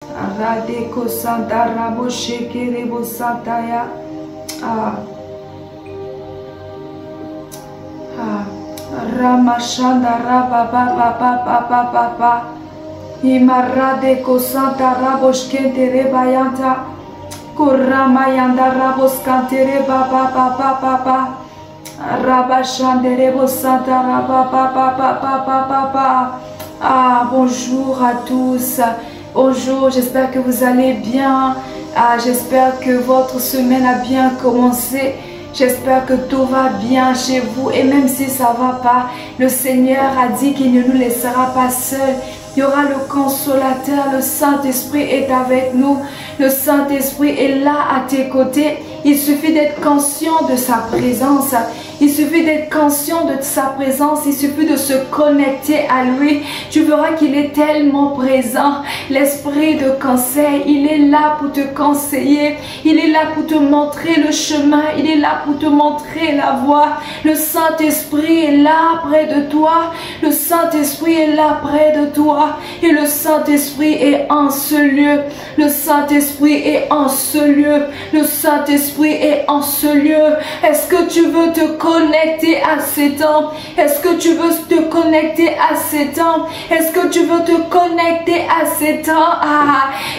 Radeko Santa Rabo Shekerebo Santaya. Ramashanda Raba Baba Baba Baba Baba. Imaradeko Santa Rabo Shkentere Bayanta. Kuramayanda Rabo Skantere Baba Baba Baba. Rabashanderebo Santa Raba Baba Baba Baba. Bonjour à tous. Bonjour, j'espère que vous allez bien. J'espère que votre semaine a bien commencé. J'espère que tout va bien chez vous. Et même si ça ne va pas, le Seigneur a dit qu'il ne nous laissera pas seuls. Il y aura le consolateur, le Saint-Esprit est avec nous. Le Saint-Esprit est là à tes côtés. Il suffit d'être conscient de sa présence. Il suffit d'être conscient de sa présence. Il suffit de se connecter à lui. Tu verras qu'il est tellement présent. L'esprit de conseil, il est là pour te conseiller. Il est là pour te montrer le chemin. Il est là pour te montrer la voie. Le Saint-Esprit est là près de toi. Le Saint-Esprit est là près de toi. Et le Saint-Esprit est en ce lieu. Le Saint-Esprit est en ce lieu. Le Saint-Esprit est en ce lieu. Est-ce que tu veux te connecter à ces temps? Est-ce que tu veux te connecter à ces temps? Est-ce que tu veux te connecter à ces temps?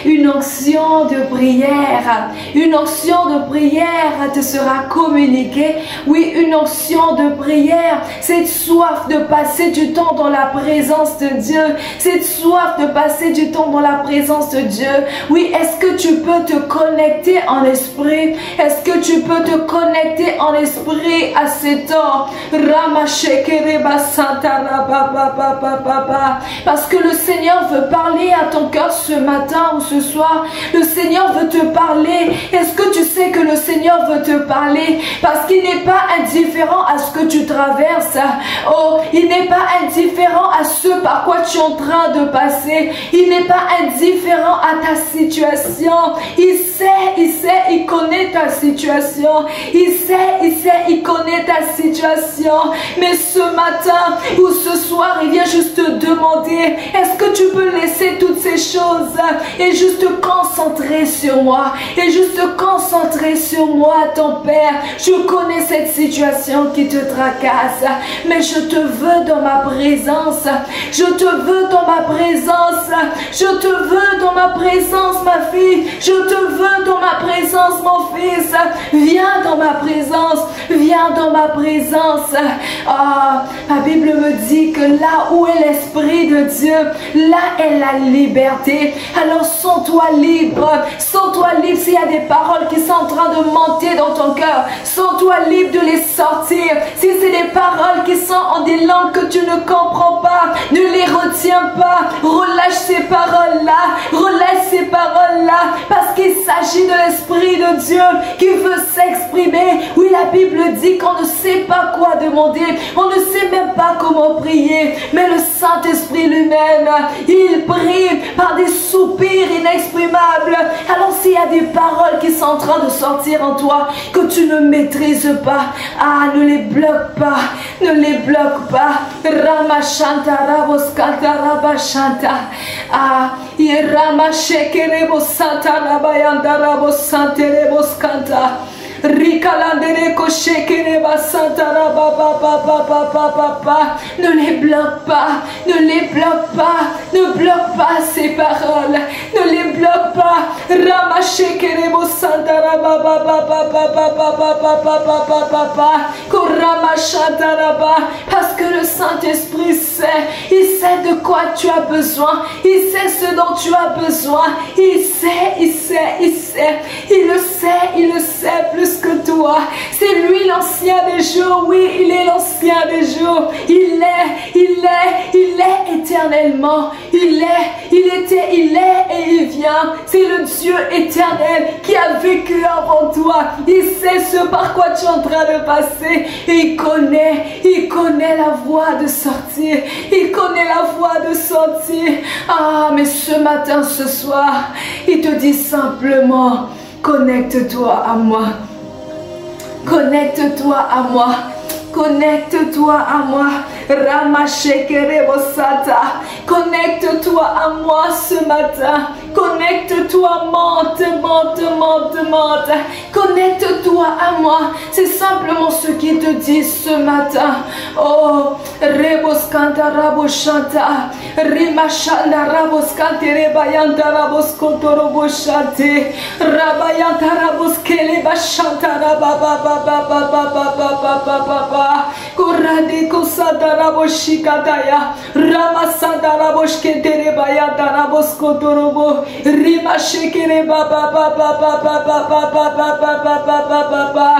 Une onction de prière. Une onction de prière te sera communiquée. Oui, une onction de prière. Cette soif de passer du temps dans la présence de Dieu. Cette soif de passer du temps dans la présence de Dieu. Oui, est-ce que tu peux te connecter en esprit? Est-ce que tu peux te connecter en esprit à ces temps? Parce que le Seigneur veut parler à ton cœur ce matin ou ce soir. Le Seigneur veut te parler. Est-ce que tu sais que le Seigneur veut te parler? Parce qu'il n'est pas indifférent à ce que tu traverses. Oh, il n'est pas indifférent à ce par quoi tu es en train de passer. Il n'est pas indifférent à ta situation. Il sait, il connaît ta situation. Il connaît ta situation. Mais ce matin ou ce soir, il vient juste te demander, est-ce que tu peux laisser toutes ces choses et juste te concentrer sur moi? Et juste te concentrer sur moi, ton Père. Je connais cette situation qui te tracasse, mais je te veux dans ma présence. Je te veux dans ma présence. Je te veux dans ma présence, ma fille. Je te veux dans ma présence, mon fils. Viens dans ma présence. Viens dans ma présence. La Bible me dit que là où est l'Esprit de Dieu, là est la liberté. Alors sens-toi libre. Sens-toi libre s'il y a des paroles qui sont en train de monter dans ton cœur. Sens-toi libre de les sortir. Si c'est des paroles qui sont en des langues que tu ne comprends pas, ne les retiens pas. Relâche ces paroles-là. Relâche ces paroles-là. Parce qu'il s'agit de l'Esprit de Dieu qui veut s'exprimer. Oui, la Bible dit qu'on ne sait pas quoi demander. On ne sait même pas comment prier. Mais le Saint-Esprit lui-même, il prie par des soupirs inexprimables. Alors s'il y a des paroles qui sont en train de sortir en toi, que tu ne maîtrises pas, ne les bloque pas. Ne les bloque pas. Ramashanta Raboskanta Rabashanta. Ramashekere Santa Rabayanda Rabosante Reboskanta. Rikalandere koshekere basanta rabababababababa. Ne les bloque pas, ne les bloque pas, ne bloque pas ces paroles, ne les bloque pas. Ramashekere bosanta rabababababababababababa. Koramashanta raba. Parce que le Saint-Esprit sait, il sait de quoi tu as besoin, il sait ce dont tu as besoin, il sait, il sait, il sait, il le sait, il le sait plus que toi. C'est lui l'ancien des jours. Oui, il est l'ancien des jours. Il est éternellement. Il était, il est et il vient. C'est le Dieu éternel qui a vécu avant toi. Il sait ce par quoi tu es en train de passer. Et il connaît la voie de sortir. Il connaît la voie de sortir. Mais ce matin, ce soir, il te dit simplement, connecte-toi à moi. Connecte-toi à moi. Connecte-toi à moi. Ramashekerebosata. Connecte-toi à moi ce matin. Connecte-toi, monte. Connecte-toi à moi. C'est simplement ce qu'il te dit ce matin. Oh, Reboskanta Raboshanta. Rimashanda Raboskante Rebayanta Raboskotoroboshante. Rabayanta Raboskele Bashanta Rabababababababababababa. Kurade Kosada Raboshikataya. Ramasada Raboshkete Rebayanta Raboskotorobo. Rimashekere babababababababababababababa.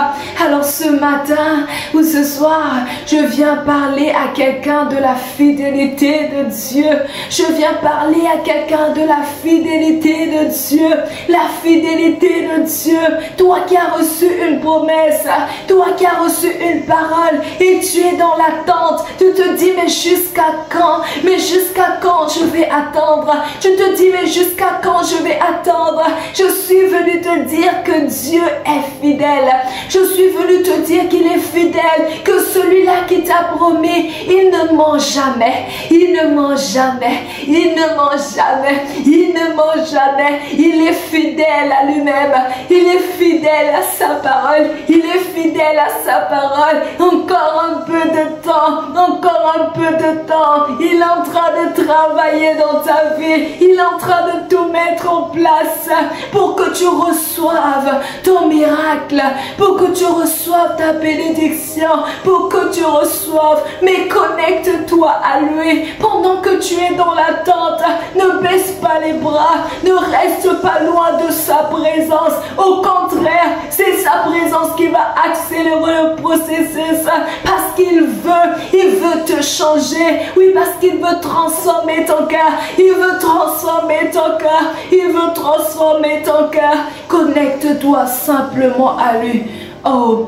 Alors ce matin ou ce soir, je viens parler à quelqu'un de la fidélité de Dieu. Je viens parler à quelqu'un de la fidélité de Dieu. La fidélité de Dieu. Toi qui as reçu une promesse, toi qui as reçu une parole et tu es dans l'attente. Tu te dis mais jusqu'à quand? Mais jusqu'à quand je vais attendre? Tu te dis mais jusqu'à quand je vais attendre? Je suis venu te dire que Dieu est fidèle. Je suis venu te dire qu'il est fidèle, que celui-là qui t'a promis, il ne ment jamais, il ne ment jamais, il ne ment jamais, il ne ment jamais. Il est fidèle à lui-même, il est fidèle à sa parole, il est fidèle à sa parole. Encore un peu de temps, encore un peu de temps. Il est en train de travailler dans ta vie, il est en train de tout mettre en place pour que tu reçoives ton miracle, pour que tu reçoives ta bénédiction, pour que tu reçoives. Mais connecte-toi à lui pendant que tu es dans l'attente. Ne baisse pas les bras, ne reste pas loin de sa présence. Au contraire, c'est sa présence qui va accélérer le processus parce qu'il veut te changer. Oui, parce qu'il veut transformer ton cœur, il veut transformer ton cœur, il veut transformer ton cœur. Connecte-toi simplement à lui. Oh,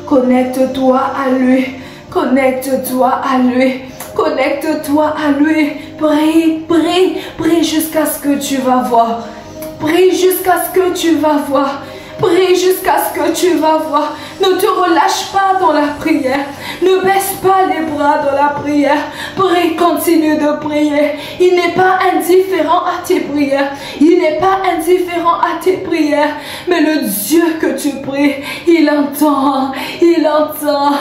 connecte-toi à lui. Connecte-toi à lui. Connecte-toi à lui. Prie, prie, prie jusqu'à ce que tu vas voir. Prie jusqu'à ce que tu vas voir. Prie jusqu'à ce que tu vas voir. Ne te relâche pas dans la prière. Ne baisse pas les bras dans la prière. Prie, continue de prier. Il n'est pas indifférent à tes prières. Il n'est pas indifférent à tes prières. Mais le Dieu que tu pries, il entend. Il entend.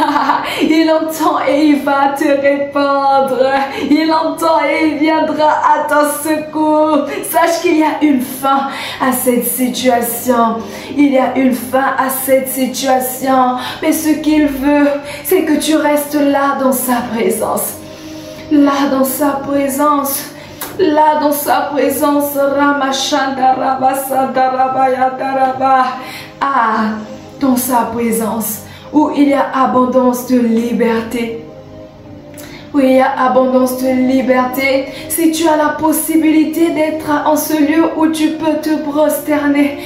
Il entend et il va te répondre. Il entend et il viendra à ton secours. Sache qu'il y a une fin à cette situation. Il y a une fin à cette situation. Mais ce qu'il veut, c'est que tu restes là dans sa présence. Là dans sa présence. Là dans sa présence. Ah, dans sa présence. Où il y a abondance de liberté. Où il y a abondance de liberté. Si tu as la possibilité d'être en ce lieu où tu peux te prosterner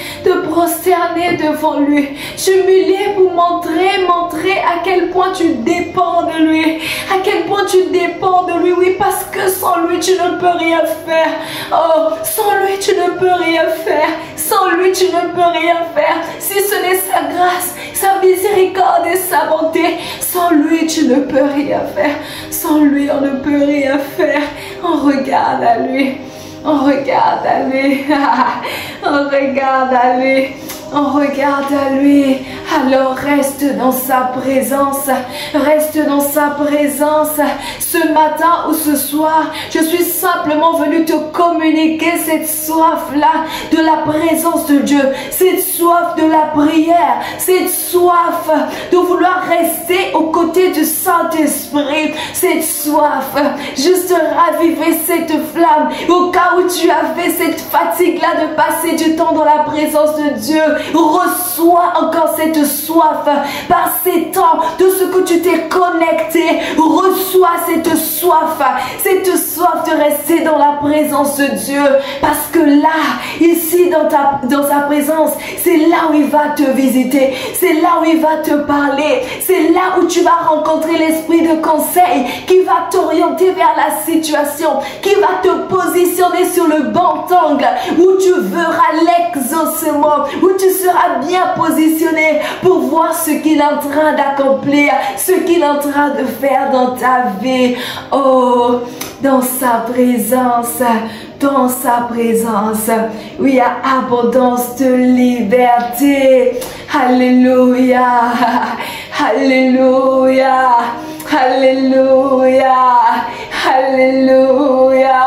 devant lui, t'humilier pour montrer à quel point tu dépends de lui, à quel point tu dépends de lui. Oui, parce que sans lui tu ne peux rien faire. Oh, sans lui tu ne peux rien faire. Sans lui tu ne peux rien faire. Si ce n'est sa grâce, sa miséricorde et sa bonté, sans lui tu ne peux rien faire. Sans lui on ne peut rien faire. On regarde à lui. On regarde à lui. On regarde à lui. On regarde à lui. Alors reste dans sa présence. Reste dans sa présence. Ce matin ou ce soir, je suis simplement venue te communiquer cette soif-là de la présence de Dieu. Cette soif de la prière. Cette soif de vouloir rester aux côtés du Saint-Esprit. Cette soif. Juste raviver cette flamme. Au cas où tu avais cette fatigue-là de passer du temps dans la présence de Dieu. Reçois encore cette soif par ces temps de ce que tu t'es connecté. Reçois cette soif de rester dans la présence de Dieu, parce que là, ici dans sa présence, c'est là où il va te visiter, c'est là où il va te parler, c'est là où tu vas rencontrer l'esprit de conseil qui va t'orienter vers la situation, qui va te positionner sur le bon angle, où tu verras l'exaucement, où tu seras bien positionné pour voir ce qu'il est en train d'accomplir, ce qu'il est en train de faire dans ta vie. Oh, dans sa présence. Dans sa présence, où il y a abondance de liberté. Alléluia, alléluia, alléluia, alléluia.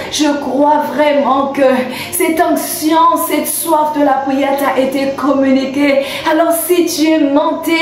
Je crois vraiment que cette onction, cette soif de la prière t'a été communiquée. Alors si tu es monté,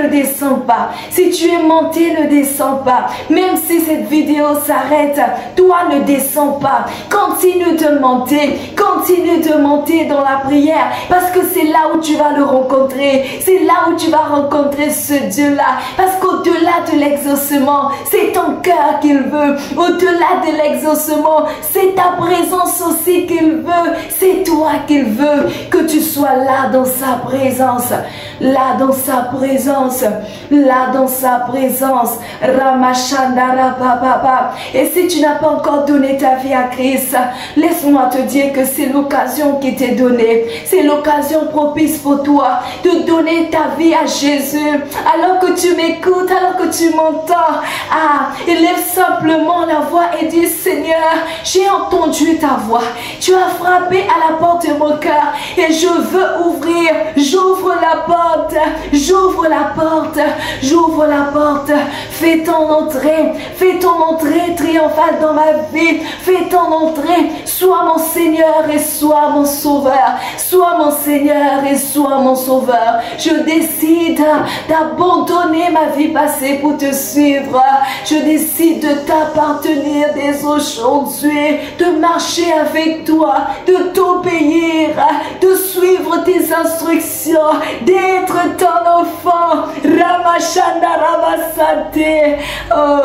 ne descends pas. Si tu es monté, ne descends pas. Même si cette vidéo s'arrête, toi ne descends pas. Continue de monter dans la prière, parce que c'est là où tu vas le rencontrer. C'est là où tu vas rencontrer ce Dieu-là. Parce qu'au-delà de l'exaucement, c'est ton cœur qu'il veut. Au-delà de l'exaucement, c'est ta présence aussi qu'il veut. C'est toi qu'il veut, que tu sois là dans sa présence. Là dans sa présence. Là dans sa présence. Ramachandara Baba. Et si tu n'as pas encore donné ta vie à Christ, laisse-moi te dire que c'est l'occasion qui t'est donnée. C'est l'occasion propice pour toi de donner ta vie à Jésus. Alors que tu m'écoutes, alors que tu m'entends, élève simplement la voix et dis: Seigneur, j'ai entendu ta voix. Tu as frappé à la porte de mon cœur et je veux ouvrir. J'ouvre la porte, j'ouvre la porte, j'ouvre la porte. Fais ton entrée triomphale dans ma vie. Fais ton entrée. Sois mon Seigneur et sois mon Sauveur. Sois mon Seigneur et sois mon Sauveur. Je décide d'abandonner ma vie passée pour te suivre. Je décide de t'appartenir dès aujourd'hui, de marcher avec toi, de t'obéir, de suivre tes instructions, d'être ton enfant. Ramashanda Ramasate. Oh,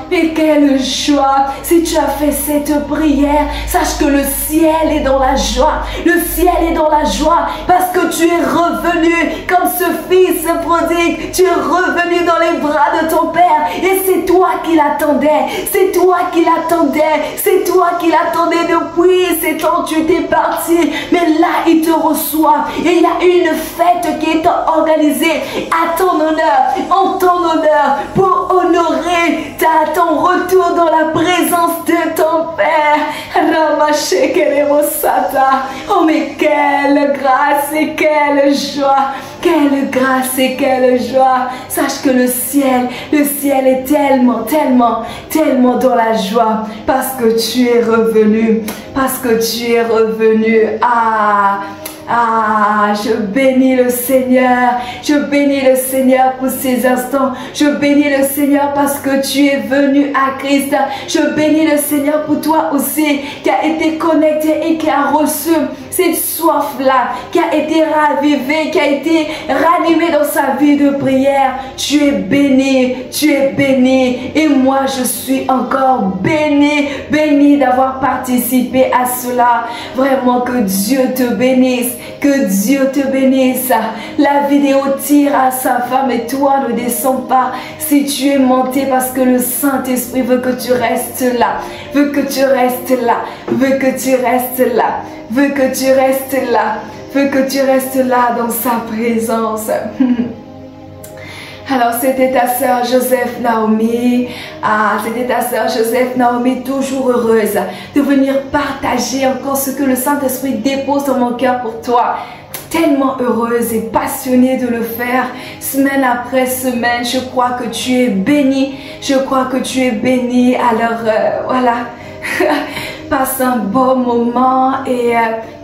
mais quelle joie! Si tu as fait cette prière, sache que le ciel est dans la joie. Le ciel est dans la joie parce que tu es revenu comme ce fils prodigue. Tu es revenu dans les bras de ton Père et c'est toi qui l'attendais. C'est toi qui l'attendais. C'est toi qui l'attendais depuis ces temps. Tu étais parti, mais là il te reçoit et il y a une fête qui est organisée à ton honneur, en ton honneur, pour honorer ton retour dans la présence de ton Père. Oh mais quelle grâce et quelle joie! Quelle grâce et quelle joie! Sache que le ciel est tellement, tellement, tellement dans la joie parce que tu es revenu, parce que tu es revenu. Je bénis le Seigneur. Je bénis le Seigneur pour ces instants. Je bénis le Seigneur parce que tu es venu à Christ. Je bénis le Seigneur pour toi aussi qui a été connecté et qui a reçu cette soif-là, qui a été ravivée, qui a été ranimée dans sa vie de prière. Tu es béni, tu es béni. Et moi, je suis encore béni, béni d'avoir participé à cela. Vraiment que Dieu te bénisse. Que Dieu te bénisse. La vidéo tire à sa femme et toi ne descends pas si tu es monté parce que le Saint-Esprit veut que tu restes là. Veut que tu restes là. Veut que tu restes là. Veut que tu restes là. Veut que tu restes là dans sa présence. Alors c'était ta sœur Joseph Naomi, c'était ta sœur Joseph Naomi, toujours heureuse de venir partager encore ce que le Saint-Esprit dépose dans mon cœur pour toi. Tellement heureuse et passionnée de le faire semaine après semaine. Je crois que tu es bénie, je crois que tu es bénie. Alors voilà. Passe un bon moment et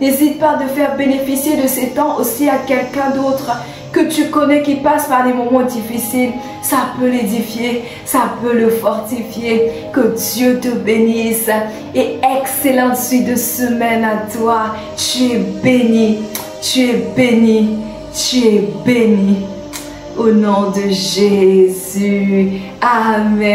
n'hésite pas de faire bénéficier de ces temps aussi à quelqu'un d'autre que tu connais qui passe par des moments difficiles. Ça peut l'édifier, ça peut le fortifier. Que Dieu te bénisse et excellente suite de semaine à toi. Tu es béni, tu es béni, tu es béni. Au nom de Jésus. Amen.